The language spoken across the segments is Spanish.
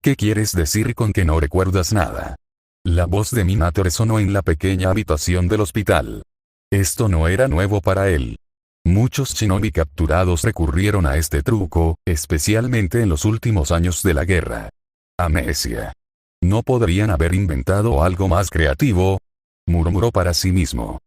¿Qué quieres decir con que no recuerdas nada? La voz de Minato resonó en la pequeña habitación del hospital. Esto no era nuevo para él. Muchos shinobi capturados recurrieron a este truco, especialmente en los últimos años de la guerra. Amnesia. ¿No podrían haber inventado algo más creativo? Murmuró para sí mismo.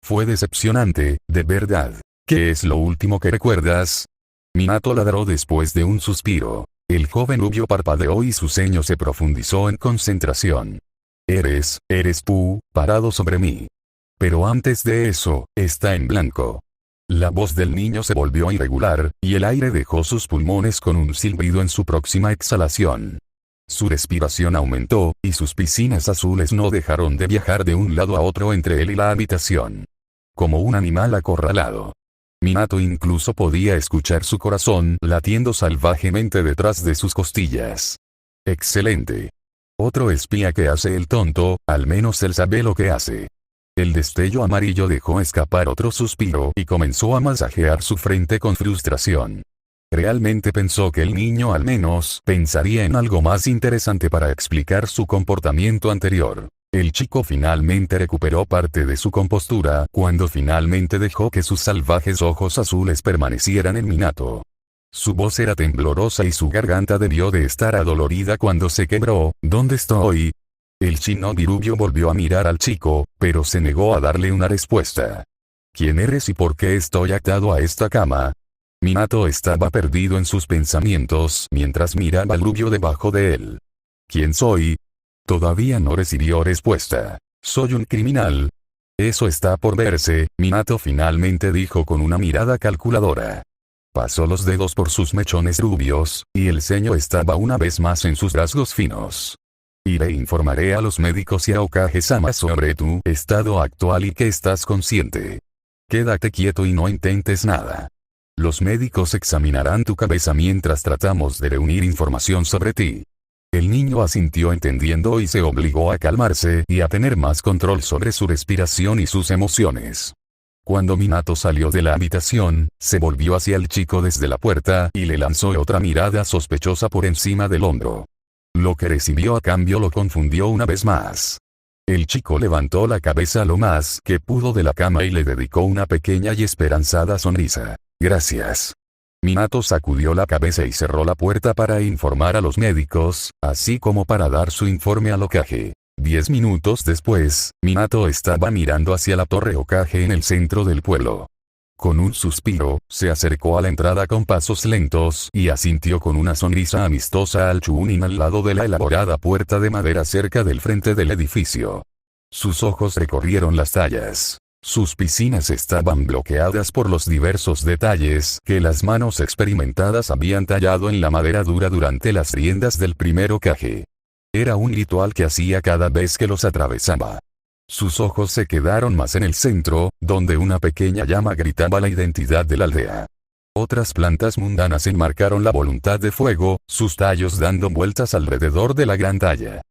Fue decepcionante, de verdad. ¿Qué es lo último que recuerdas? Minato ladró después de un suspiro. El joven rubio parpadeó y su ceño se profundizó en concentración. Eres tú, parado sobre mí. Pero antes de eso, está en blanco. La voz del niño se volvió irregular, y el aire dejó sus pulmones con un silbido en su próxima exhalación. Su respiración aumentó, y sus piscinas azules no dejaron de viajar de un lado a otro entre él y la habitación. Como un animal acorralado. Minato incluso podía escuchar su corazón latiendo salvajemente detrás de sus costillas. Excelente. Otro espía que hace el tonto, al menos él sabe lo que hace. El destello amarillo dejó escapar otro suspiro y comenzó a masajear su frente con frustración. Realmente pensó que el niño al menos pensaría en algo más interesante para explicar su comportamiento anterior. El chico finalmente recuperó parte de su compostura cuando finalmente dejó que sus salvajes ojos azules permanecieran en Minato. Su voz era temblorosa y su garganta debió de estar adolorida cuando se quebró. ¿Dónde estoy? El shinobi rubio volvió a mirar al chico, pero se negó a darle una respuesta. ¿Quién eres y por qué estoy atado a esta cama? Minato estaba perdido en sus pensamientos mientras miraba al rubio debajo de él. ¿Quién soy? Todavía no recibió respuesta. ¿Soy un criminal? Eso está por verse, Minato finalmente dijo con una mirada calculadora. Pasó los dedos por sus mechones rubios, y el ceño estaba una vez más en sus rasgos finos. Iré informaré a los médicos y a Okage-sama sobre tu estado actual y que estás consciente. Quédate quieto y no intentes nada. Los médicos examinarán tu cabeza mientras tratamos de reunir información sobre ti. El niño asintió entendiendo y se obligó a calmarse y a tener más control sobre su respiración y sus emociones. Cuando Minato salió de la habitación, se volvió hacia el chico desde la puerta y le lanzó otra mirada sospechosa por encima del hombro. Lo que recibió a cambio lo confundió una vez más. El chico levantó la cabeza lo más que pudo de la cama y le dedicó una pequeña y esperanzada sonrisa. Gracias. Minato sacudió la cabeza y cerró la puerta para informar a los médicos, así como para dar su informe al Hokage. 10 minutos después, Minato estaba mirando hacia la torre Hokage en el centro del pueblo. Con un suspiro, se acercó a la entrada con pasos lentos y asintió con una sonrisa amistosa al Chunin al lado de la elaborada puerta de madera cerca del frente del edificio. Sus ojos recorrieron las tallas. Sus piscinas estaban bloqueadas por los diversos detalles que las manos experimentadas habían tallado en la madera dura durante las riendas del primer Hokage. Era un ritual que hacía cada vez que los atravesaba. Sus ojos se quedaron más en el centro, donde una pequeña llama gritaba la identidad de la aldea. Otras plantas mundanas enmarcaron la voluntad de fuego, sus tallos dando vueltas alrededor de la gran talla.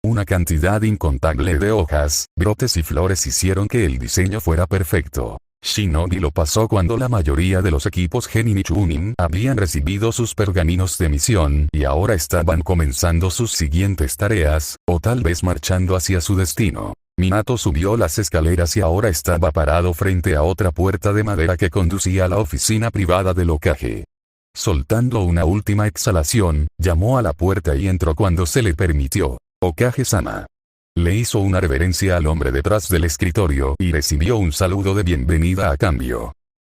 Una cantidad incontable de hojas, brotes y flores hicieron que el diseño fuera perfecto. Shinobi lo pasó cuando la mayoría de los equipos Genin y Chunin habían recibido sus pergaminos de misión y ahora estaban comenzando sus siguientes tareas, o tal vez marchando hacia su destino. Minato subió las escaleras y ahora estaba parado frente a otra puerta de madera que conducía a la oficina privada del Hokage. Soltando una última exhalación, llamó a la puerta y entró cuando se le permitió. Okage-sama. Le hizo una reverencia al hombre detrás del escritorio y recibió un saludo de bienvenida a cambio.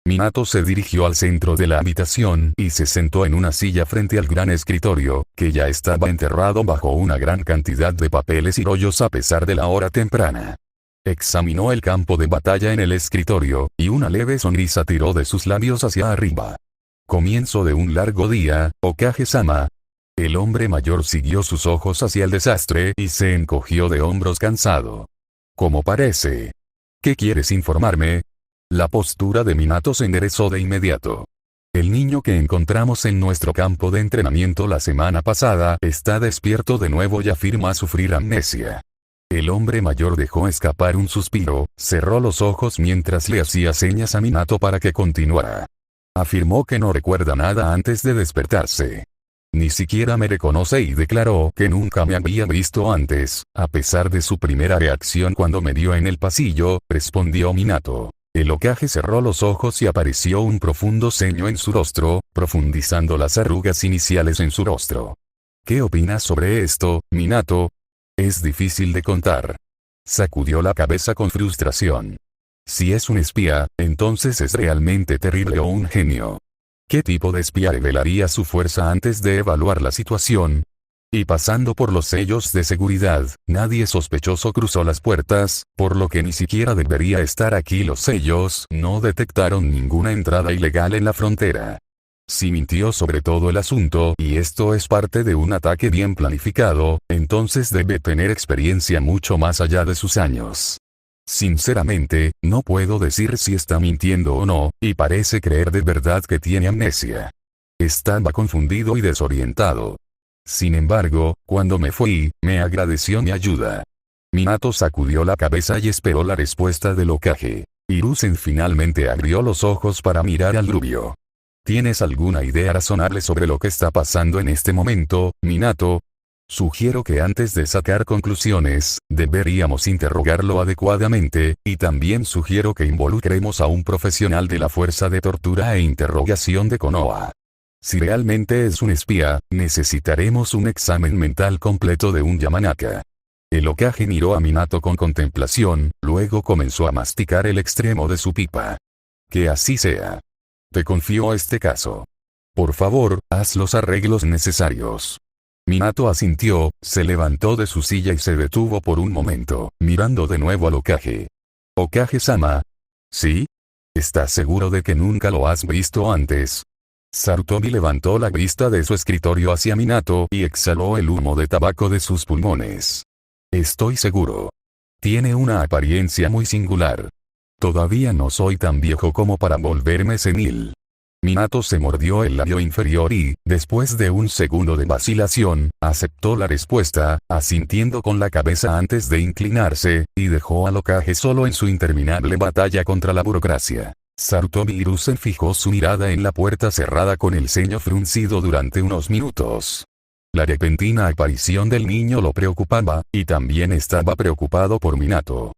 Minato se dirigió al centro de la habitación y se sentó en una silla frente al gran escritorio, que ya estaba enterrado bajo una gran cantidad de papeles y rollos a pesar de la hora temprana. Examinó el campo de batalla en el escritorio, y una leve sonrisa tiró de sus labios hacia arriba. Comienzo de un largo día, Okage-sama. El hombre mayor siguió sus ojos hacia el desastre y se encogió de hombros cansado. ¿Cómo parece? ¿Qué quieres informarme? La postura de Minato se enderezó de inmediato. El niño que encontramos en nuestro campo de entrenamiento la semana pasada está despierto de nuevo y afirma sufrir amnesia. El hombre mayor dejó escapar un suspiro, cerró los ojos mientras le hacía señas a Minato para que continuara. Afirmó que no recuerda nada antes de despertarse. Ni siquiera me reconoce y declaró que nunca me había visto antes, a pesar de su primera reacción cuando me vio en el pasillo, respondió Minato. El Hokage cerró los ojos y apareció un profundo ceño en su rostro, profundizando las arrugas iniciales en su rostro. ¿Qué opinas sobre esto, Minato? Es difícil de contar. Sacudió la cabeza con frustración. Si es un espía, entonces es realmente terrible o un genio. ¿Qué tipo de espía revelaría su fuerza antes de evaluar la situación? Y pasando por los sellos de seguridad, nadie sospechoso cruzó las puertas, por lo que ni siquiera debería estar aquí. Los sellos no detectaron ninguna entrada ilegal en la frontera. Si mintió sobre todo el asunto y esto es parte de un ataque bien planificado, entonces debe tener experiencia mucho más allá de sus años. Sinceramente, no puedo decir si está mintiendo o no, y parece creer de verdad que tiene amnesia. Estaba confundido y desorientado. Sin embargo, cuando me fui, me agradeció mi ayuda. Minato sacudió la cabeza y esperó la respuesta del Hokage. Hiruzen finalmente abrió los ojos para mirar al rubio. ¿Tienes alguna idea razonable sobre lo que está pasando en este momento, Minato? Sugiero que antes de sacar conclusiones, deberíamos interrogarlo adecuadamente, y también sugiero que involucremos a un profesional de la fuerza de tortura e interrogación de Konoha. Si realmente es un espía, necesitaremos un examen mental completo de un Yamanaka. El Hokage miró a Minato con contemplación, luego comenzó a masticar el extremo de su pipa. Que así sea. Te confío este caso. Por favor, haz los arreglos necesarios. Minato asintió, se levantó de su silla y se detuvo por un momento, mirando de nuevo al Hokage. ¿Hokage-sama? ¿Sí? ¿Estás seguro de que nunca lo has visto antes? Sarutobi levantó la vista de su escritorio hacia Minato y exhaló el humo de tabaco de sus pulmones. Estoy seguro. Tiene una apariencia muy singular. Todavía no soy tan viejo como para volverme senil. Minato se mordió el labio inferior y, después de un segundo de vacilación, aceptó la respuesta, asintiendo con la cabeza antes de inclinarse, y dejó al Hokage solo en su interminable batalla contra la burocracia. Sarutobi Hiruzen fijó su mirada en la puerta cerrada con el ceño fruncido durante unos minutos. La repentina aparición del niño lo preocupaba, y también estaba preocupado por Minato.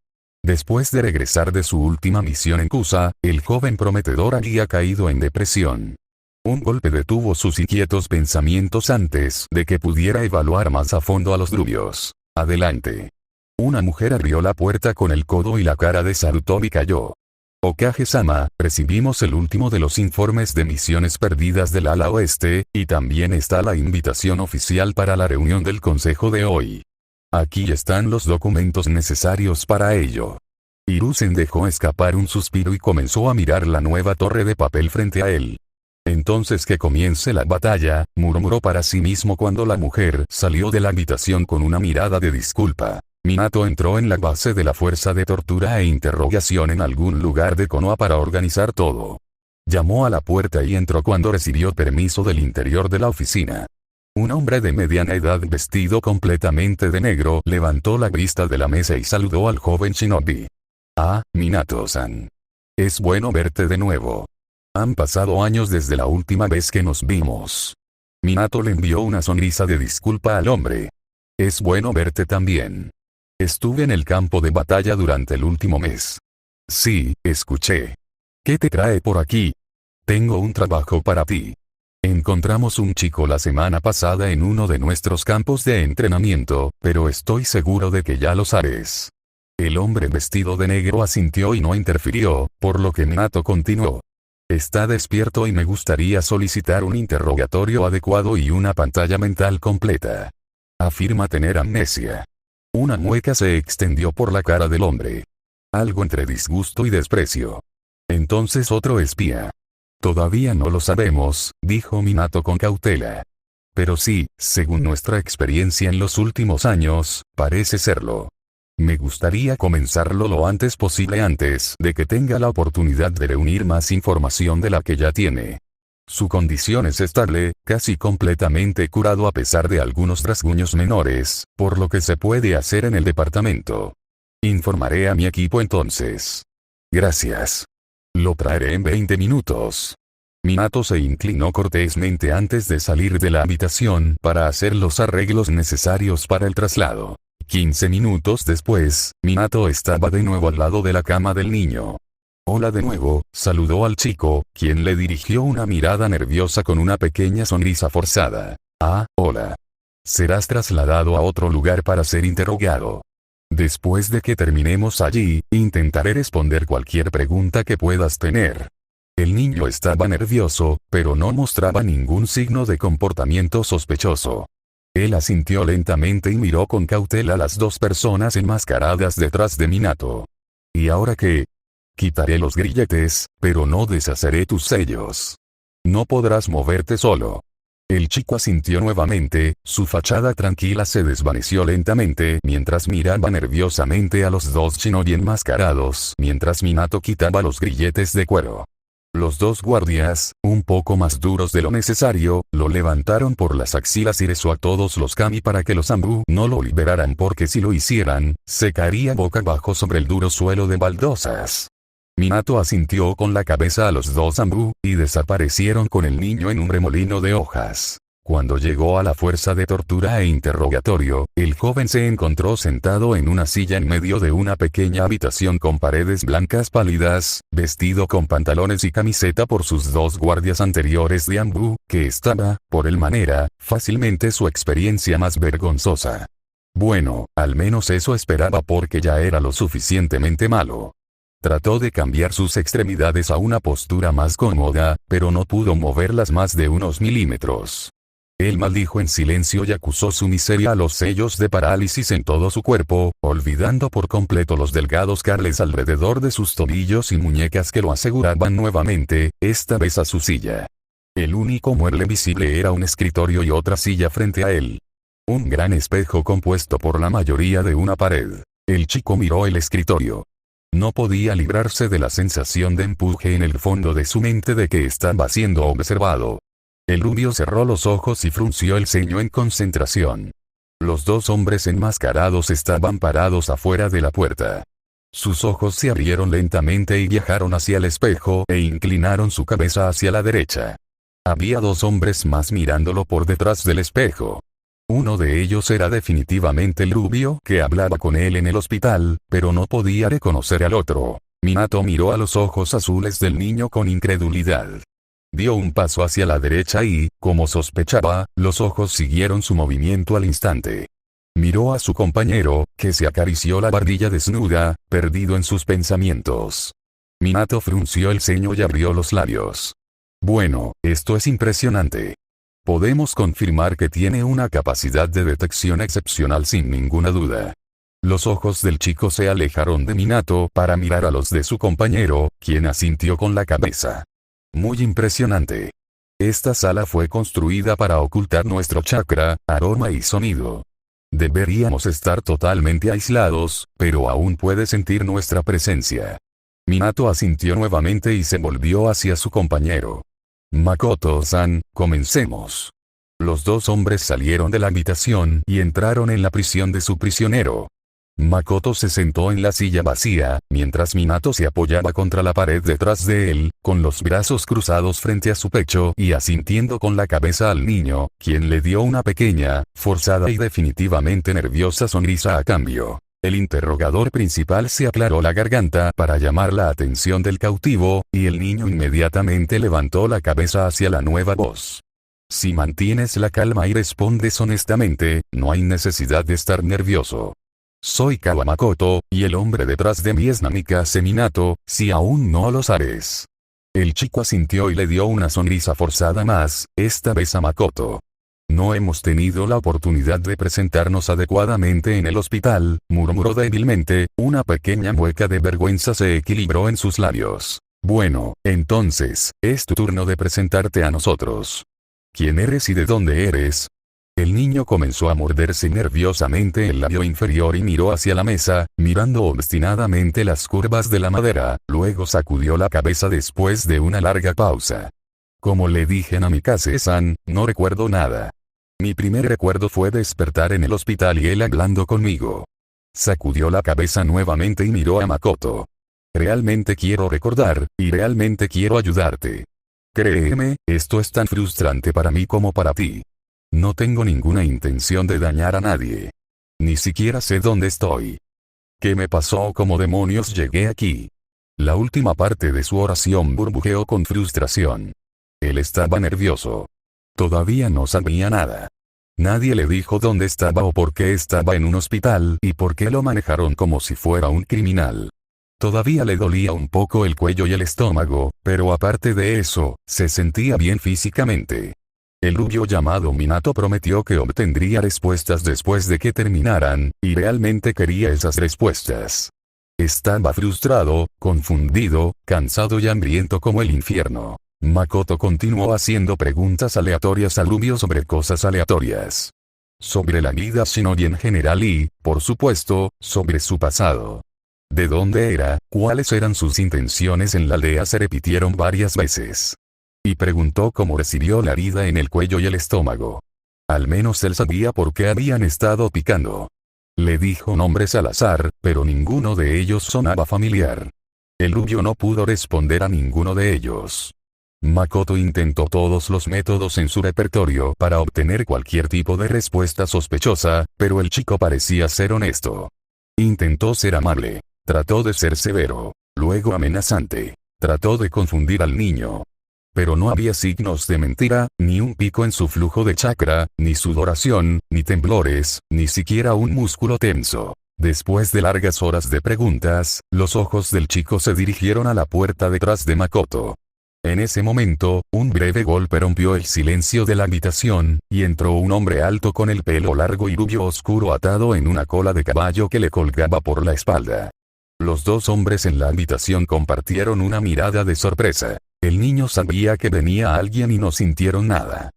Después de regresar de su última misión en Kusa, el joven prometedor había caído en depresión. Un golpe detuvo sus inquietos pensamientos antes de que pudiera evaluar más a fondo a los rubios. Adelante. Una mujer abrió la puerta con el codo y la cara de Sarutobi cayó. Hokage-sama, recibimos el último de los informes de misiones perdidas del ala oeste, y también está la invitación oficial para la reunión del consejo de hoy. Aquí están los documentos necesarios para ello. Hiruzen dejó escapar un suspiro y comenzó a mirar la nueva torre de papel frente a él. Entonces que comience la batalla, murmuró para sí mismo cuando la mujer salió de la habitación con una mirada de disculpa. Minato entró en la base de la fuerza de tortura e interrogación en algún lugar de Konoha para organizar todo. Llamó a la puerta y entró cuando recibió permiso del interior de la oficina. Un hombre de mediana edad vestido completamente de negro levantó la vista de la mesa y saludó al joven shinobi. Ah, Minato-san. Es bueno verte de nuevo. Han pasado años desde la última vez que nos vimos. Minato le envió una sonrisa de disculpa al hombre. Es bueno verte también. Estuve en el campo de batalla durante el último mes. Sí, escuché. ¿Qué te trae por aquí? Tengo un trabajo para ti. Encontramos un chico la semana pasada en uno de nuestros campos de entrenamiento, pero estoy seguro de que ya lo sabes. El hombre vestido de negro asintió y no interfirió, por lo que Minato continuó. Está despierto y me gustaría solicitar un interrogatorio adecuado y una pantalla mental completa. Afirma tener amnesia. Una mueca se extendió por la cara del hombre. Algo entre disgusto y desprecio. Entonces otro espía. Todavía no lo sabemos, dijo Minato con cautela. Pero sí, según nuestra experiencia en los últimos años, parece serlo. Me gustaría comenzarlo lo antes posible antes de que tenga la oportunidad de reunir más información de la que ya tiene. Su condición es estable, casi completamente curado a pesar de algunos rasguños menores, por lo que se puede hacer en el departamento. Informaré a mi equipo entonces. Gracias. Lo traeré en 20 minutos. Minato se inclinó cortésmente antes de salir de la habitación para hacer los arreglos necesarios para el traslado. 15 minutos después, Minato estaba de nuevo al lado de la cama del niño. Hola de nuevo, saludó al chico, quien le dirigió una mirada nerviosa con una pequeña sonrisa forzada. Ah, hola. Serás trasladado a otro lugar para ser interrogado. Después de que terminemos allí, intentaré responder cualquier pregunta que puedas tener. El niño estaba nervioso, pero no mostraba ningún signo de comportamiento sospechoso. Él asintió lentamente y miró con cautela a las dos personas enmascaradas detrás de Minato. ¿Y ahora qué? Quitaré los grilletes, pero no deshaceré tus sellos. No podrás moverte solo. El chico asintió nuevamente, su fachada tranquila se desvaneció lentamente mientras miraba nerviosamente a los dos shinobi enmascarados mientras Minato quitaba los grilletes de cuero. Los dos guardias, un poco más duros de lo necesario, lo levantaron por las axilas y rezó a todos los kami para que los Anbu no lo liberaran porque si lo hicieran, se caería boca abajo sobre el duro suelo de baldosas. Minato asintió con la cabeza a los dos Anbu, y desaparecieron con el niño en un remolino de hojas. Cuando llegó a la fuerza de tortura e interrogatorio, el joven se encontró sentado en una silla en medio de una pequeña habitación con paredes blancas pálidas, vestido con pantalones y camiseta por sus dos guardias anteriores de Anbu, que estaba, por el manera, fácilmente su experiencia más vergonzosa. Bueno, al menos eso esperaba porque ya era lo suficientemente malo. Trató de cambiar sus extremidades a una postura más cómoda, pero no pudo moverlas más de unos milímetros. Él maldijo en silencio y acusó su miseria a los sellos de parálisis en todo su cuerpo, olvidando por completo los delgados carles alrededor de sus tobillos y muñecas que lo aseguraban nuevamente, esta vez a su silla. El único mueble visible era un escritorio y otra silla frente a él. Un gran espejo compuesto por la mayoría de una pared. El chico miró el escritorio. No podía librarse de la sensación de empuje en el fondo de su mente de que estaba siendo observado. El rubio cerró los ojos y frunció el ceño en concentración. Los dos hombres enmascarados estaban parados afuera de la puerta. Sus ojos se abrieron lentamente y viajaron hacia el espejo e inclinaron su cabeza hacia la derecha. Había dos hombres más mirándolo por detrás del espejo. Uno de ellos era definitivamente el rubio que hablaba con él en el hospital, pero no podía reconocer al otro. Minato miró a los ojos azules del niño con incredulidad. Dio un paso hacia la derecha y, como sospechaba, los ojos siguieron su movimiento al instante. Miró a su compañero, que se acarició la barbilla desnuda, perdido en sus pensamientos. Minato frunció el ceño y abrió los labios. Bueno, esto es impresionante. Podemos confirmar que tiene una capacidad de detección excepcional sin ninguna duda. Los ojos del chico se alejaron de Minato para mirar a los de su compañero, quien asintió con la cabeza. Muy impresionante. Esta sala fue construida para ocultar nuestro chakra, aroma y sonido. Deberíamos estar totalmente aislados, pero aún puede sentir nuestra presencia. Minato asintió nuevamente y se volvió hacia su compañero. Makoto-san, comencemos. Los dos hombres salieron de la habitación y entraron en la prisión de su prisionero. Makoto se sentó en la silla vacía, mientras Minato se apoyaba contra la pared detrás de él, con los brazos cruzados frente a su pecho y asintiendo con la cabeza al niño, quien le dio una pequeña, forzada y definitivamente nerviosa sonrisa a cambio. El interrogador principal se aclaró la garganta para llamar la atención del cautivo, y el niño inmediatamente levantó la cabeza hacia la nueva voz. Si mantienes la calma y respondes honestamente, no hay necesidad de estar nervioso. Soy Kawamakoto, y el hombre detrás de mí es Namikaze Minato, si aún no lo sabes. El chico asintió y le dio una sonrisa forzada más, esta vez a Makoto. No hemos tenido la oportunidad de presentarnos adecuadamente en el hospital, murmuró débilmente, una pequeña mueca de vergüenza se equilibró en sus labios. Bueno, entonces, es tu turno de presentarte a nosotros. ¿Quién eres y de dónde eres? El niño comenzó a morderse nerviosamente el labio inferior y miró hacia la mesa, mirando obstinadamente las curvas de la madera, luego sacudió la cabeza después de una larga pausa. Como le dije a Namikaze-san, no recuerdo nada. Mi primer recuerdo fue despertar en el hospital y él hablando conmigo. Sacudió la cabeza nuevamente y miró a Makoto. Realmente quiero recordar, y realmente quiero ayudarte. Créeme, esto es tan frustrante para mí como para ti. No tengo ninguna intención de dañar a nadie. Ni siquiera sé dónde estoy. ¿Qué me pasó o cómo demonios llegué aquí? La última parte de su oración burbujeó con frustración. Él estaba nervioso. Todavía no sabía nada. Nadie le dijo dónde estaba o por qué estaba en un hospital y por qué lo manejaron como si fuera un criminal. Todavía le dolía un poco el cuello y el estómago, pero aparte de eso, se sentía bien físicamente. El rubio llamado Minato prometió que obtendría respuestas después de que terminaran, y realmente quería esas respuestas. Estaba frustrado, confundido, cansado y hambriento como el infierno. Makoto continuó haciendo preguntas aleatorias al rubio sobre cosas aleatorias. Sobre la vida shinobi en general y, por supuesto, sobre su pasado. ¿De dónde era? ¿Cuáles eran sus intenciones en la aldea? Se repitieron varias veces. Y preguntó cómo recibió la herida en el cuello y el estómago. Al menos él sabía por qué habían estado picando. Le dijo nombres al azar, pero ninguno de ellos sonaba familiar. El rubio no pudo responder a ninguno de ellos. Makoto intentó todos los métodos en su repertorio para obtener cualquier tipo de respuesta sospechosa, pero el chico parecía ser honesto. Intentó ser amable. Trató de ser severo. Luego amenazante. Trató de confundir al niño. Pero no había signos de mentira, ni un pico en su flujo de chakra, ni sudoración, ni temblores, ni siquiera un músculo tenso. Después de largas horas de preguntas, los ojos del chico se dirigieron a la puerta detrás de Makoto. En ese momento, un breve golpe rompió el silencio de la habitación, y entró un hombre alto con el pelo largo y rubio oscuro atado en una cola de caballo que le colgaba por la espalda. Los dos hombres en la habitación compartieron una mirada de sorpresa. El niño sabía que venía alguien y no sintieron nada.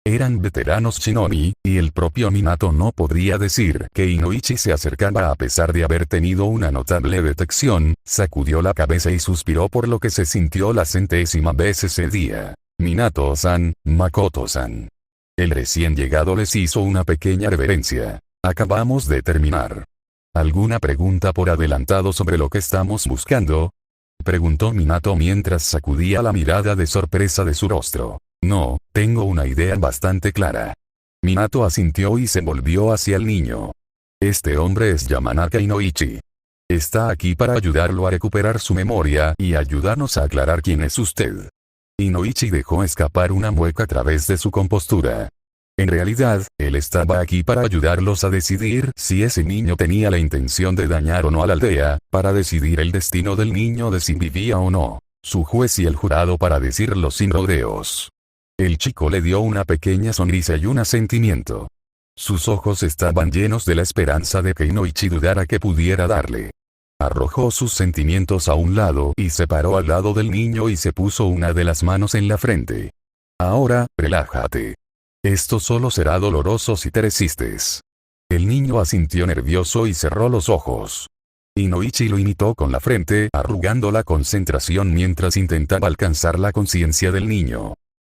Eran veteranos shinobi, y el propio Minato no podría decir que Inoichi se acercaba a pesar de haber tenido una notable detección. Sacudió la cabeza y suspiró por lo que se sintió la 100ª vez ese día. Minato-san, Makoto-san. El recién llegado les hizo una pequeña reverencia. Acabamos de terminar. ¿Alguna pregunta por adelantado sobre lo que estamos buscando? Preguntó Minato mientras sacudía la mirada de sorpresa de su rostro. No, tengo una idea bastante clara. Minato asintió y se volvió hacia el niño. Este hombre es Yamanaka Inoichi. Está aquí para ayudarlo a recuperar su memoria y ayudarnos a aclarar quién es usted. Inoichi dejó escapar una mueca a través de su compostura. En realidad, él estaba aquí para ayudarlos a decidir si ese niño tenía la intención de dañar o no a la aldea, para decidir el destino del niño de si vivía o no. Su juez y el jurado para decirlo sin rodeos. El chico le dio una pequeña sonrisa y un asentimiento. Sus ojos estaban llenos de la esperanza de que Inoichi dudara que pudiera darle. Arrojó sus sentimientos a un lado y se paró al lado del niño y se puso una de las manos en la frente. Ahora, relájate. Esto solo será doloroso si te resistes. El niño asintió nervioso y cerró los ojos. Inoichi lo imitó con la frente, arrugando la concentración mientras intentaba alcanzar la conciencia del niño.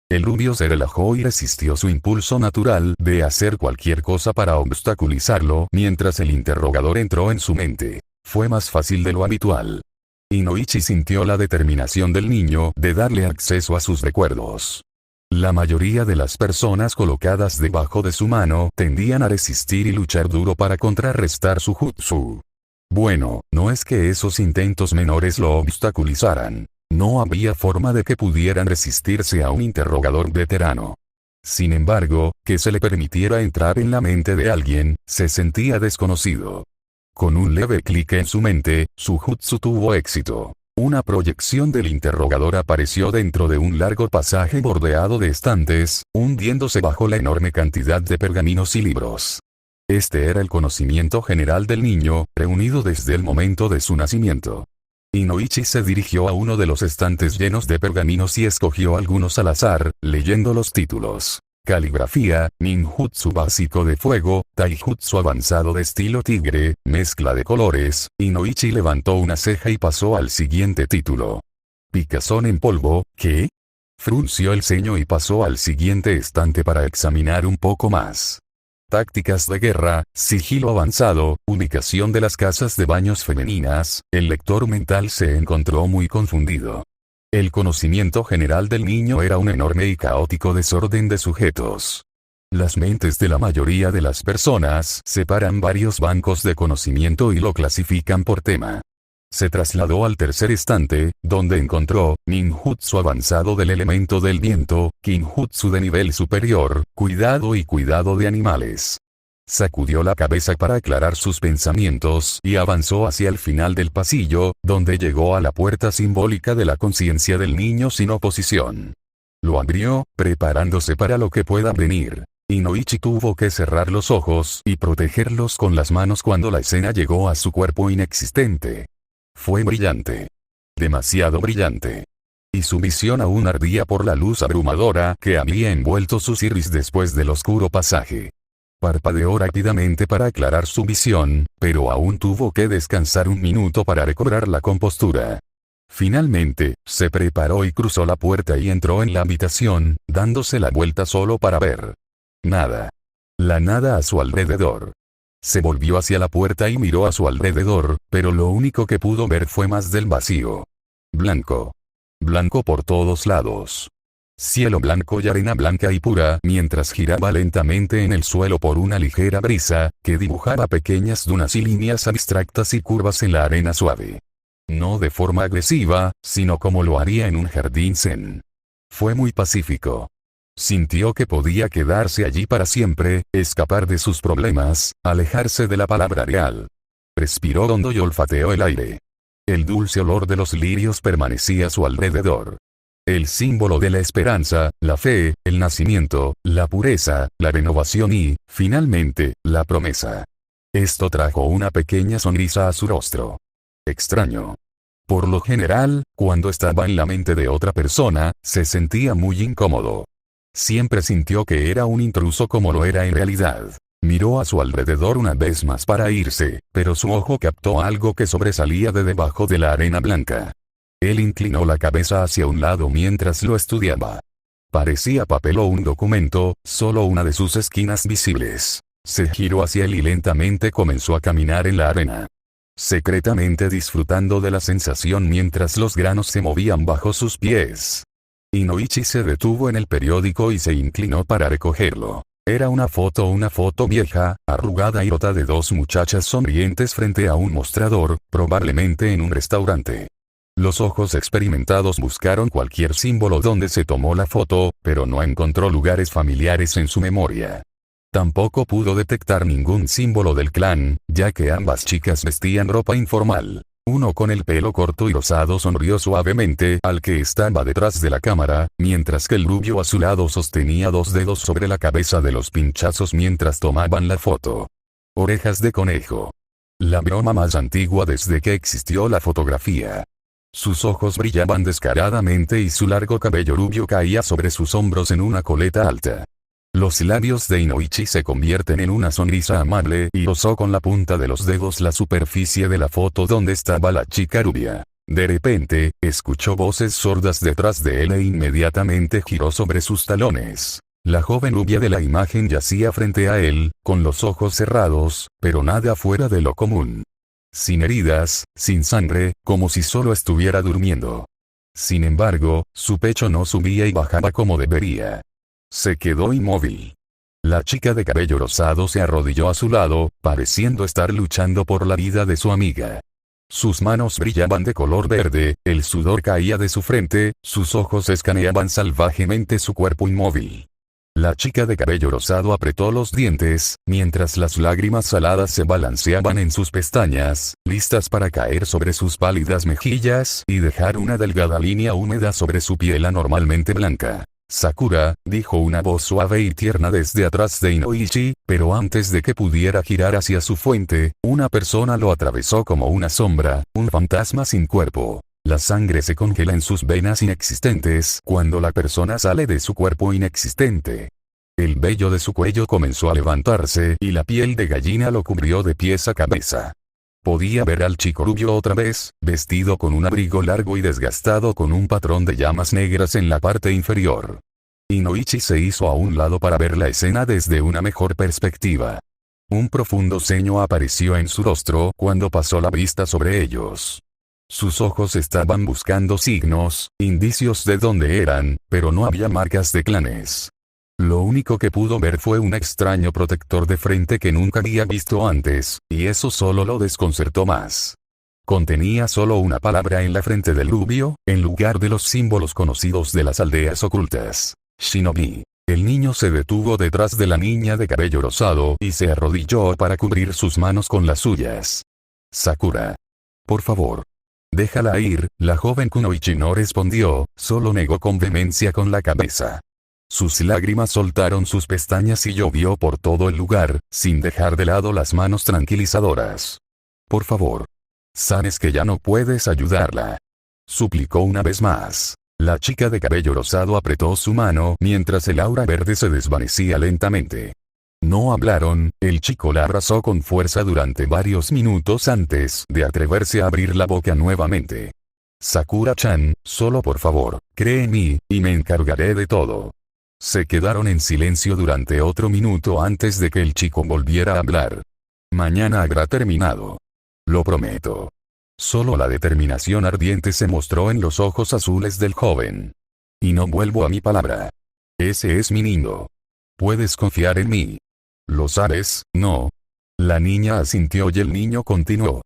El rubio se relajó y resistió su impulso natural de hacer cualquier cosa para obstaculizarlo mientras el interrogador entró en su mente. Fue más fácil de lo habitual. Inoichi sintió la determinación del niño de darle acceso a sus recuerdos. La mayoría de las personas colocadas debajo de su mano tendían a resistir y luchar duro para contrarrestar su jutsu. Bueno, no es que esos intentos menores lo obstaculizaran. No había forma de que pudieran resistirse a un interrogador veterano. Sin embargo, que se le permitiera entrar en la mente de alguien, se sentía desconocido. Con un leve clic en su mente, su jutsu tuvo éxito. Una proyección del interrogador apareció dentro de un largo pasaje bordeado de estantes, hundiéndose bajo la enorme cantidad de pergaminos y libros. Este era el conocimiento general del niño, reunido desde el momento de su nacimiento. Inoichi se dirigió a uno de los estantes llenos de pergaminos y escogió algunos al azar, leyendo los títulos. Caligrafía, ninjutsu básico de fuego, taijutsu avanzado de estilo tigre, mezcla de colores. Inoichi levantó una ceja y pasó al siguiente título. Picazón en polvo, ¿qué? Frunció el ceño y pasó al siguiente estante para examinar un poco más. Tácticas de guerra, sigilo avanzado, ubicación de las casas de baños femeninas. El lector mental se encontró muy confundido. El conocimiento general del niño era un enorme y caótico desorden de sujetos. Las mentes de la mayoría de las personas separan varios bancos de conocimiento y lo clasifican por tema. Se trasladó al tercer estante, donde encontró ninjutsu avanzado del elemento del viento, kinjutsu de nivel superior, cuidado y cuidado de animales. Sacudió la cabeza para aclarar sus pensamientos y avanzó hacia el final del pasillo, donde llegó a la puerta simbólica de la conciencia del niño sin oposición. Lo abrió, preparándose para lo que pueda venir. Inoichi tuvo que cerrar los ojos y protegerlos con las manos cuando la escena llegó a su cuerpo inexistente. Fue brillante. Demasiado brillante. Y su visión aún ardía por la luz abrumadora que había envuelto sus iris después del oscuro pasaje. Parpadeó rápidamente para aclarar su visión, pero aún tuvo que descansar un minuto para recobrar la compostura. Finalmente, se preparó y cruzó la puerta y entró en la habitación, dándose la vuelta solo para ver. Nada. La nada a su alrededor. Se volvió hacia la puerta y miró a su alrededor, pero lo único que pudo ver fue más del vacío. Blanco. Blanco por todos lados. Cielo blanco y arena blanca y pura mientras giraba lentamente en el suelo por una ligera brisa, que dibujaba pequeñas dunas y líneas abstractas y curvas en la arena suave. No de forma agresiva, sino como lo haría en un jardín zen. Fue muy pacífico. Sintió que podía quedarse allí para siempre, escapar de sus problemas, alejarse de la palabra real. Respiró hondo y olfateó el aire. El dulce olor de los lirios permanecía a su alrededor. El símbolo de la esperanza, la fe, el nacimiento, la pureza, la renovación y, finalmente, la promesa. Esto trajo una pequeña sonrisa a su rostro. Extraño. Por lo general, cuando estaba en la mente de otra persona, se sentía muy incómodo. Siempre sintió que era un intruso como lo era en realidad. Miró a su alrededor una vez más para irse, pero su ojo captó algo que sobresalía de debajo de la arena blanca. Él inclinó la cabeza hacia un lado mientras lo estudiaba. Parecía papel o un documento, solo una de sus esquinas visibles. Se giró hacia él y lentamente comenzó a caminar en la arena. Secretamente disfrutando de la sensación mientras los granos se movían bajo sus pies. Inoichi se detuvo en el periódico y se inclinó para recogerlo. Era una foto vieja, arrugada y rota de dos muchachas sonrientes frente a un mostrador, probablemente en un restaurante. Los ojos experimentados buscaron cualquier símbolo donde se tomó la foto, pero no encontró lugares familiares en su memoria. Tampoco pudo detectar ningún símbolo del clan, ya que ambas chicas vestían ropa informal. Uno con el pelo corto y rosado sonrió suavemente al que estaba detrás de la cámara, mientras que el rubio a su lado sostenía dos dedos sobre la cabeza de los pinchazos mientras tomaban la foto. Orejas de conejo. La broma más antigua desde que existió la fotografía. Sus ojos brillaban descaradamente y su largo cabello rubio caía sobre sus hombros en una coleta alta. Los labios de Inoichi se convierten en una sonrisa amable y rozó con la punta de los dedos la superficie de la foto donde estaba la chica rubia. De repente, escuchó voces sordas detrás de él e inmediatamente giró sobre sus talones. La joven rubia de la imagen yacía frente a él, con los ojos cerrados, pero nada fuera de lo común. Sin heridas, sin sangre, como si solo estuviera durmiendo. Sin embargo, su pecho no subía y bajaba como debería. Se quedó inmóvil. La chica de cabello rosado se arrodilló a su lado, pareciendo estar luchando por la vida de su amiga. Sus manos brillaban de color verde, el sudor caía de su frente, sus ojos escaneaban salvajemente su cuerpo inmóvil. La chica de cabello rosado apretó los dientes, mientras las lágrimas saladas se balanceaban en sus pestañas, listas para caer sobre sus pálidas mejillas y dejar una delgada línea húmeda sobre su piel anormalmente blanca. Sakura, dijo una voz suave y tierna desde atrás de Inoichi, pero antes de que pudiera girar hacia su fuente, una persona lo atravesó como una sombra, un fantasma sin cuerpo. La sangre se congela en sus venas inexistentes cuando la persona sale de su cuerpo inexistente. El vello de su cuello comenzó a levantarse y la piel de gallina lo cubrió de pies a cabeza. Podía ver al chico rubio otra vez, vestido con un abrigo largo y desgastado con un patrón de llamas negras en la parte inferior. Inoichi se hizo a un lado para ver la escena desde una mejor perspectiva. Un profundo ceño apareció en su rostro cuando pasó la vista sobre ellos. Sus ojos estaban buscando signos, indicios de dónde eran, pero no había marcas de clanes. Lo único que pudo ver fue un extraño protector de frente que nunca había visto antes, y eso solo lo desconcertó más. Contenía solo una palabra en la frente del rubio, en lugar de los símbolos conocidos de las aldeas ocultas. Shinobi. El niño se detuvo detrás de la niña de cabello rosado y se arrodilló para cubrir sus manos con las suyas. Sakura. Por favor. Déjala ir, la joven Kunoichi no respondió, solo negó con vehemencia con la cabeza. Sus lágrimas soltaron sus pestañas y llovió por todo el lugar, sin dejar de lado las manos tranquilizadoras. Por favor. Sabes que ya no puedes ayudarla. Suplicó una vez más. La chica de cabello rosado apretó su mano mientras el aura verde se desvanecía lentamente. No hablaron, el chico la abrazó con fuerza durante varios minutos antes de atreverse a abrir la boca nuevamente. Sakura-chan, solo por favor, cree en mí, y me encargaré de todo. Se quedaron en silencio durante otro minuto antes de que el chico volviera a hablar. Mañana habrá terminado. Lo prometo. Solo la determinación ardiente se mostró en los ojos azules del joven. Y no vuelvo a mi palabra. Ese es mi niño. Puedes confiar en mí. ¿Lo sabes, no? La niña asintió y el niño continuó.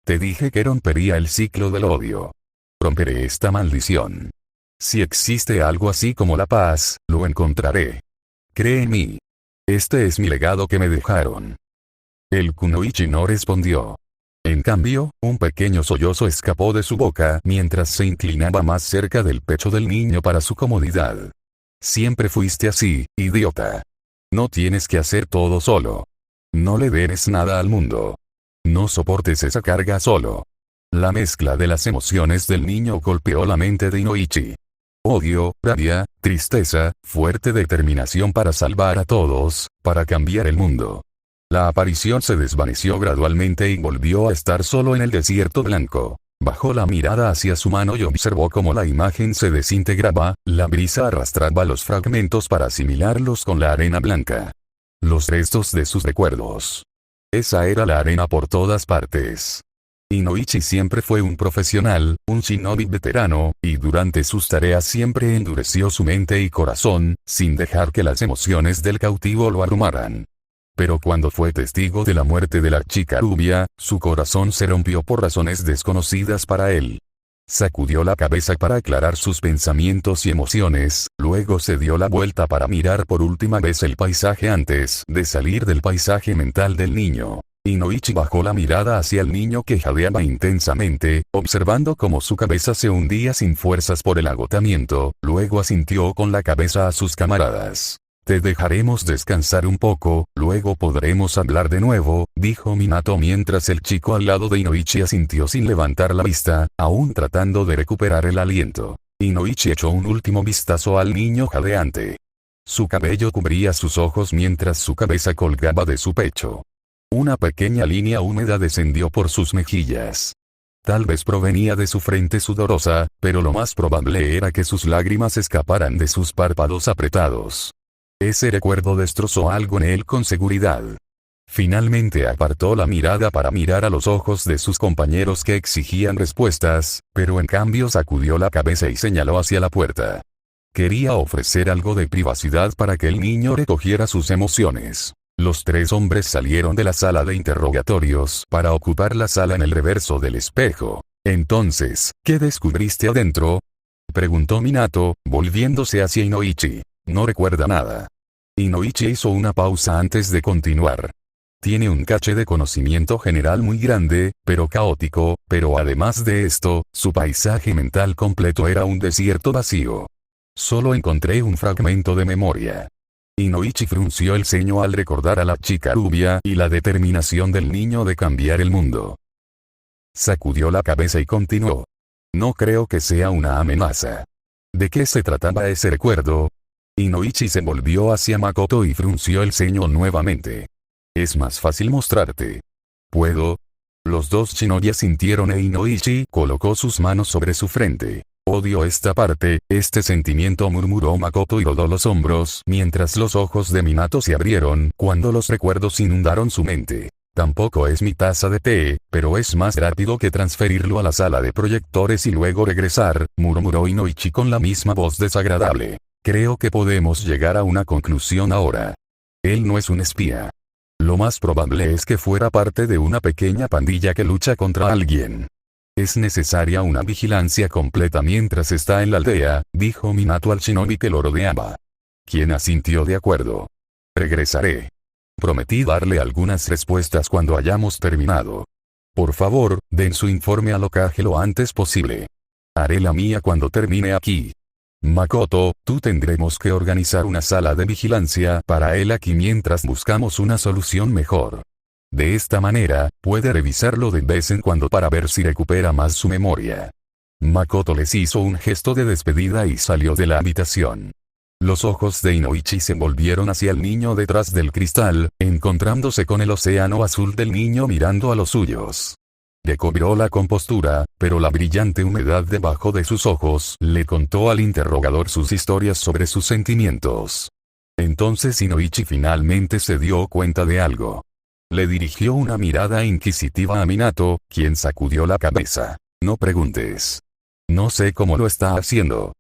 Te dije que rompería el ciclo del odio. Romperé esta maldición. Si existe algo así como la paz, lo encontraré. Cree en mí. Este es mi legado que me dejaron. El kunoichi no respondió. En cambio, un pequeño sollozo escapó de su boca mientras se inclinaba más cerca del pecho del niño para su comodidad. Siempre fuiste así, idiota. No tienes que hacer todo solo. No le debes nada al mundo. No soportes esa carga solo. La mezcla de las emociones del niño golpeó la mente de Inoichi. Odio, rabia, tristeza, fuerte determinación para salvar a todos, para cambiar el mundo. La aparición se desvaneció gradualmente y volvió a estar solo en el desierto blanco. Bajó la mirada hacia su mano y observó cómo la imagen se desintegraba, la brisa arrastraba los fragmentos para asimilarlos con la arena blanca. Los restos de sus recuerdos. Esa era la arena por todas partes. Inoichi siempre fue un profesional, un shinobi veterano, y durante sus tareas siempre endureció su mente y corazón, sin dejar que las emociones del cautivo lo abrumaran. Pero cuando fue testigo de la muerte de la chica rubia, su corazón se rompió por razones desconocidas para él. Sacudió la cabeza para aclarar sus pensamientos y emociones, luego se dio la vuelta para mirar por última vez el paisaje antes de salir del paisaje mental del niño. Inoichi bajó la mirada hacia el niño que jadeaba intensamente, observando cómo su cabeza se hundía sin fuerzas por el agotamiento, luego asintió con la cabeza a sus camaradas. Te dejaremos descansar un poco, luego podremos hablar de nuevo, dijo Minato mientras el chico al lado de Inoichi asintió sin levantar la vista, aún tratando de recuperar el aliento. Inoichi echó un último vistazo al niño jadeante. Su cabello cubría sus ojos mientras su cabeza colgaba de su pecho. Una pequeña línea húmeda descendió por sus mejillas. Tal vez provenía de su frente sudorosa, pero lo más probable era que sus lágrimas escaparan de sus párpados apretados. Ese recuerdo destrozó algo en él con seguridad. Finalmente apartó la mirada para mirar a los ojos de sus compañeros que exigían respuestas, pero en cambio sacudió la cabeza y señaló hacia la puerta. Quería ofrecer algo de privacidad para que el niño recogiera sus emociones. Los tres hombres salieron de la sala de interrogatorios para ocupar la sala en el reverso del espejo. Entonces, ¿qué descubriste adentro? Preguntó Minato, volviéndose hacia Inoichi. No recuerda nada. Inoichi hizo una pausa antes de continuar. Tiene un caché de conocimiento general muy grande, pero caótico, pero además de esto, su paisaje mental completo era un desierto vacío. Solo encontré un fragmento de memoria. Inoichi frunció el ceño al recordar a la chica rubia y la determinación del niño de cambiar el mundo. Sacudió la cabeza y continuó. No creo que sea una amenaza. ¿De qué se trataba ese recuerdo? Inoichi se volvió hacia Makoto y frunció el ceño nuevamente. Es más fácil mostrarte. ¿Puedo? Los dos shinobi asintieron e Inoichi colocó sus manos sobre su frente. Odio esta parte, este sentimiento, murmuró Makoto y rodó los hombros mientras los ojos de Minato se abrieron cuando los recuerdos inundaron su mente. Tampoco es mi taza de té, pero es más rápido que transferirlo a la sala de proyectores y luego regresar, murmuró Inoichi con la misma voz desagradable. Creo que podemos llegar a una conclusión ahora. Él no es un espía. Lo más probable es que fuera parte de una pequeña pandilla que lucha contra alguien. Es necesaria una vigilancia completa mientras está en la aldea, dijo Minato al shinobi que lo rodeaba. Quien asintió de acuerdo. Regresaré. Prometí darle algunas respuestas cuando hayamos terminado. Por favor, den su informe al Hokage lo antes posible. Haré la mía cuando termine aquí. Makoto, tú tendremos que organizar una sala de vigilancia para él aquí mientras buscamos una solución mejor. De esta manera, puede revisarlo de vez en cuando para ver si recupera más su memoria. Makoto les hizo un gesto de despedida y salió de la habitación. Los ojos de Inoichi se volvieron hacia el niño detrás del cristal, encontrándose con el océano azul del niño mirando a los suyos. Recobró la compostura, pero la brillante humedad debajo de sus ojos le contó al interrogador sus historias sobre sus sentimientos. Entonces Inoichi finalmente se dio cuenta de algo. Le dirigió una mirada inquisitiva a Minato, quien sacudió la cabeza. No preguntes. No sé cómo lo está haciendo.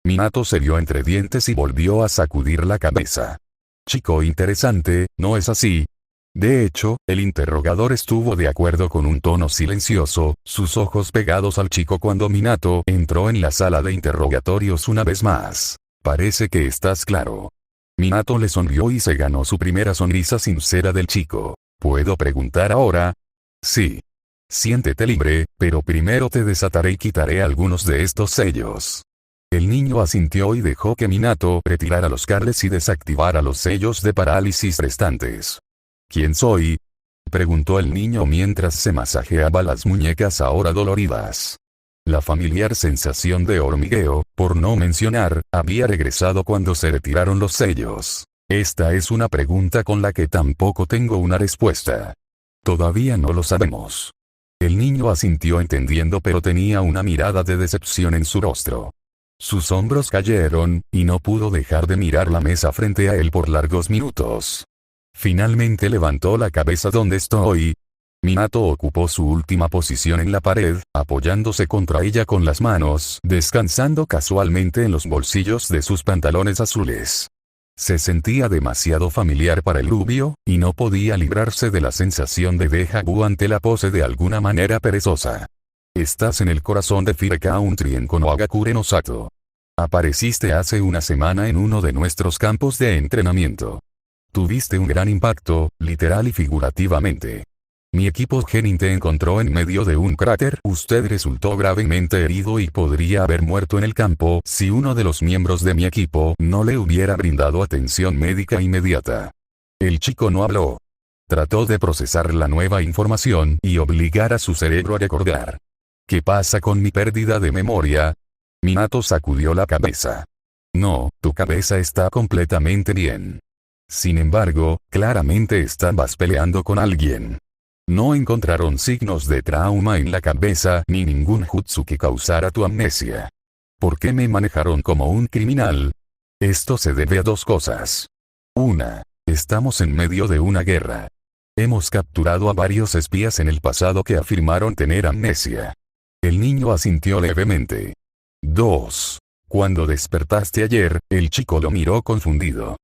Minato se vio entre dientes y volvió a sacudir la cabeza. Chico interesante, ¿no es así? De hecho, el interrogador estuvo de acuerdo con un tono silencioso, sus ojos pegados al chico cuando Minato entró en la sala de interrogatorios una vez más. Parece que estás claro. Minato le sonrió y se ganó su primera sonrisa sincera del chico. ¿Puedo preguntar ahora? Sí. Siéntete libre, pero primero te desataré y quitaré algunos de estos sellos. El niño asintió y dejó que Minato retirara los cables y desactivara los sellos de parálisis restantes. ¿Quién soy? Preguntó el niño mientras se masajeaba las muñecas ahora doloridas. La familiar sensación de hormigueo, por no mencionar, había regresado cuando se retiraron los sellos. Esta es una pregunta con la que tampoco tengo una respuesta. Todavía no lo sabemos. El niño asintió entendiendo, pero tenía una mirada de decepción en su rostro. Sus hombros cayeron, y no pudo dejar de mirar la mesa frente a él por largos minutos. Finalmente levantó la cabeza. ¿Dónde estoy? Minato ocupó su última posición en la pared, apoyándose contra ella con las manos, descansando casualmente en los bolsillos de sus pantalones azules. Se sentía demasiado familiar para el rubio, y no podía librarse de la sensación de déjà vu ante la pose de alguna manera perezosa. Estás en el corazón de Fire Country en Konohagakure no Sato. Apareciste hace una semana en uno de nuestros campos de entrenamiento. Tuviste un gran impacto, literal y figurativamente. Mi equipo Genin te encontró en medio de un cráter. Usted resultó gravemente herido y podría haber muerto en el campo si uno de los miembros de mi equipo no le hubiera brindado atención médica inmediata. El chico no habló. Trató de procesar la nueva información y obligar a su cerebro a recordar. ¿Qué pasa con mi pérdida de memoria? Minato sacudió la cabeza. No, tu cabeza está completamente bien. Sin embargo, claramente estabas peleando con alguien. No encontraron signos de trauma en la cabeza ni ningún jutsu que causara tu amnesia. ¿Por qué me manejaron como un criminal? Esto se debe a dos cosas. Una, estamos en medio de una guerra. Hemos capturado a varios espías en el pasado que afirmaron tener amnesia. El niño asintió levemente. 2. Cuando despertaste ayer, el chico lo miró confundido.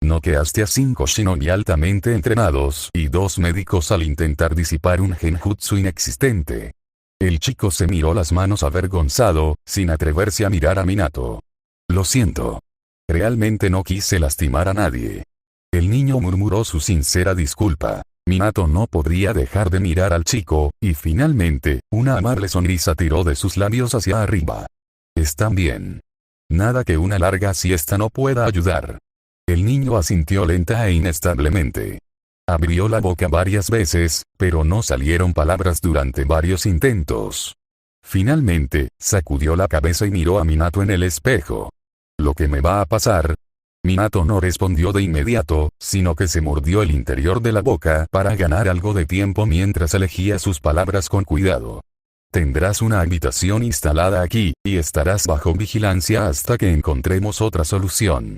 Noqueaste a 5 shinobi altamente entrenados y 2 médicos al intentar disipar un genjutsu inexistente. El chico se miró las manos avergonzado, sin atreverse a mirar a Minato. Lo siento. Realmente no quise lastimar a nadie. El niño murmuró su sincera disculpa. Minato no podría dejar de mirar al chico, y finalmente, una amable sonrisa tiró de sus labios hacia arriba. Están bien. Nada que una larga siesta no pueda ayudar. El niño asintió lenta e inestablemente. Abrió la boca varias veces, pero no salieron palabras durante varios intentos. Finalmente, sacudió la cabeza y miró a Minato en el espejo. ¿Lo que me va a pasar? Minato no respondió de inmediato, sino que se mordió el interior de la boca para ganar algo de tiempo mientras elegía sus palabras con cuidado. Tendrás una habitación instalada aquí, y estarás bajo vigilancia hasta que encontremos otra solución.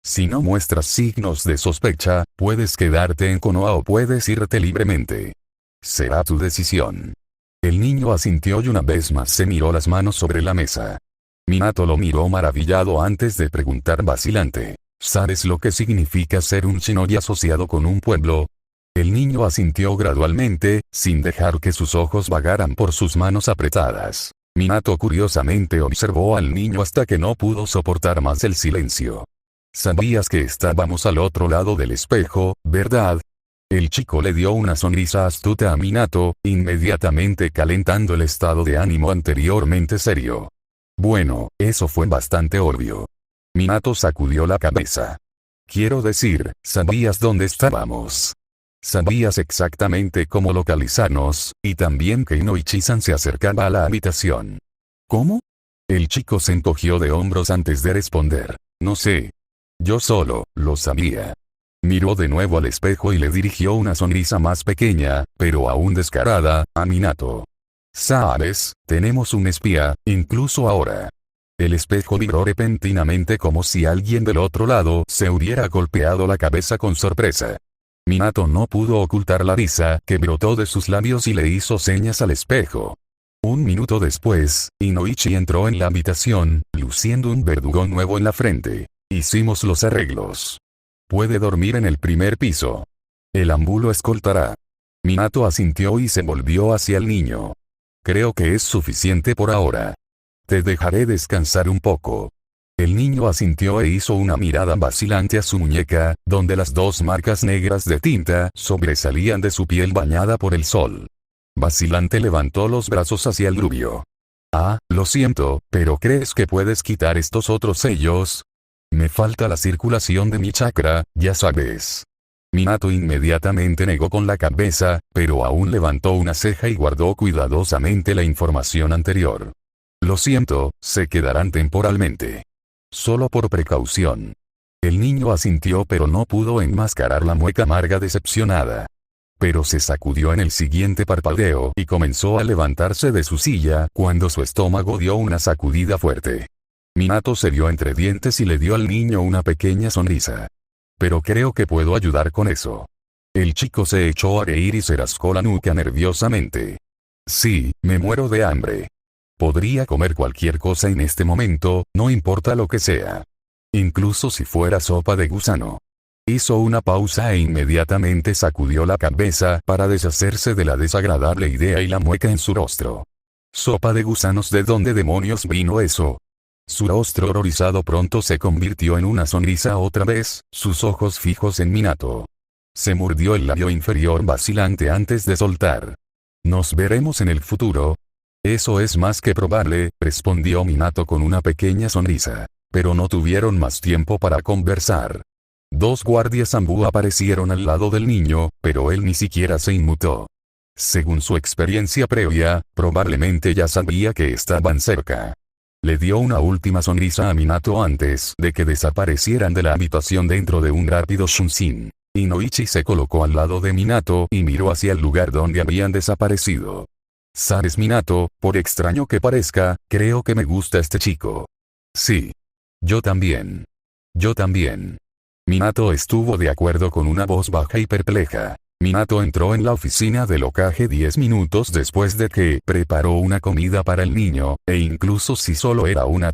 Si no muestras signos de sospecha, puedes quedarte en Konoha o puedes irte libremente. Será tu decisión. El niño asintió y una vez más se miró las manos sobre la mesa. Minato lo miró maravillado antes de preguntar vacilante. ¿Sabes lo que significa ser un shinobi asociado con un pueblo? El niño asintió gradualmente, sin dejar que sus ojos vagaran por sus manos apretadas. Minato curiosamente observó al niño hasta que no pudo soportar más el silencio. Sabías que estábamos al otro lado del espejo, ¿verdad? El chico le dio una sonrisa astuta a Minato, inmediatamente calentando el estado de ánimo anteriormente serio. Bueno, eso fue bastante obvio. Minato sacudió la cabeza. Quiero decir, sabías dónde estábamos. Sabías exactamente cómo localizarnos, y también que Inoichi-san se acercaba a la habitación. ¿Cómo? El chico se encogió de hombros antes de responder. No sé. Yo solo, lo sabía. Miró de nuevo al espejo y le dirigió una sonrisa más pequeña, pero aún descarada, a Minato. Sabes, tenemos un espía, incluso ahora. El espejo vibró repentinamente como si alguien del otro lado se hubiera golpeado la cabeza con sorpresa. Minato no pudo ocultar la risa que brotó de sus labios y le hizo señas al espejo. Un minuto después, Inoichi entró en la habitación, luciendo un verdugo nuevo en la frente. Hicimos los arreglos. Puede dormir en el primer piso. El ambú lo escoltará. Minato asintió y se volvió hacia el niño. Creo que es suficiente por ahora. Te dejaré descansar un poco. El niño asintió e hizo una mirada vacilante a su muñeca, donde las dos marcas negras de tinta sobresalían de su piel bañada por el sol. Vacilante levantó los brazos hacia el rubio. Ah, lo siento, pero ¿crees que puedes quitar estos otros sellos? Me falta la circulación de mi chakra, ya sabes. Minato inmediatamente negó con la cabeza, pero aún levantó una ceja y guardó cuidadosamente la información anterior. Lo siento, se quedarán temporalmente. Solo por precaución. El niño asintió pero no pudo enmascarar la mueca amarga decepcionada. Pero se sacudió en el siguiente parpadeo y comenzó a levantarse de su silla cuando su estómago dio una sacudida fuerte. Minato se vio entre dientes y le dio al niño una pequeña sonrisa. Pero creo que puedo ayudar con eso. El chico se echó a reír y se rascó la nuca nerviosamente. Sí, me muero de hambre. Podría comer cualquier cosa en este momento, no importa lo que sea. Incluso si fuera sopa de gusano. Hizo una pausa e inmediatamente sacudió la cabeza para deshacerse de la desagradable idea y la mueca en su rostro. ¿Sopa de gusanos? ¿De dónde demonios vino eso? Su rostro horrorizado pronto se convirtió en una sonrisa otra vez, sus ojos fijos en Minato. Se mordió el labio inferior vacilante antes de soltar. Nos veremos en el futuro. Eso es más que probable, respondió Minato con una pequeña sonrisa. Pero no tuvieron más tiempo para conversar. Dos guardias ambú aparecieron al lado del niño, pero él ni siquiera se inmutó. Según su experiencia previa, probablemente ya sabía que estaban cerca. Le dio una última sonrisa a Minato antes de que desaparecieran de la habitación dentro de un rápido shunshin. Inoichi se colocó al lado de Minato y miró hacia el lugar donde habían desaparecido. ¿Sabes, Minato? Por extraño que parezca, creo que me gusta este chico. Sí. Yo también. Yo también. Minato estuvo de acuerdo con una voz baja y perpleja. Minato entró en la oficina del Hokage 10 minutos después de que preparó una comida para el niño, e incluso si solo era una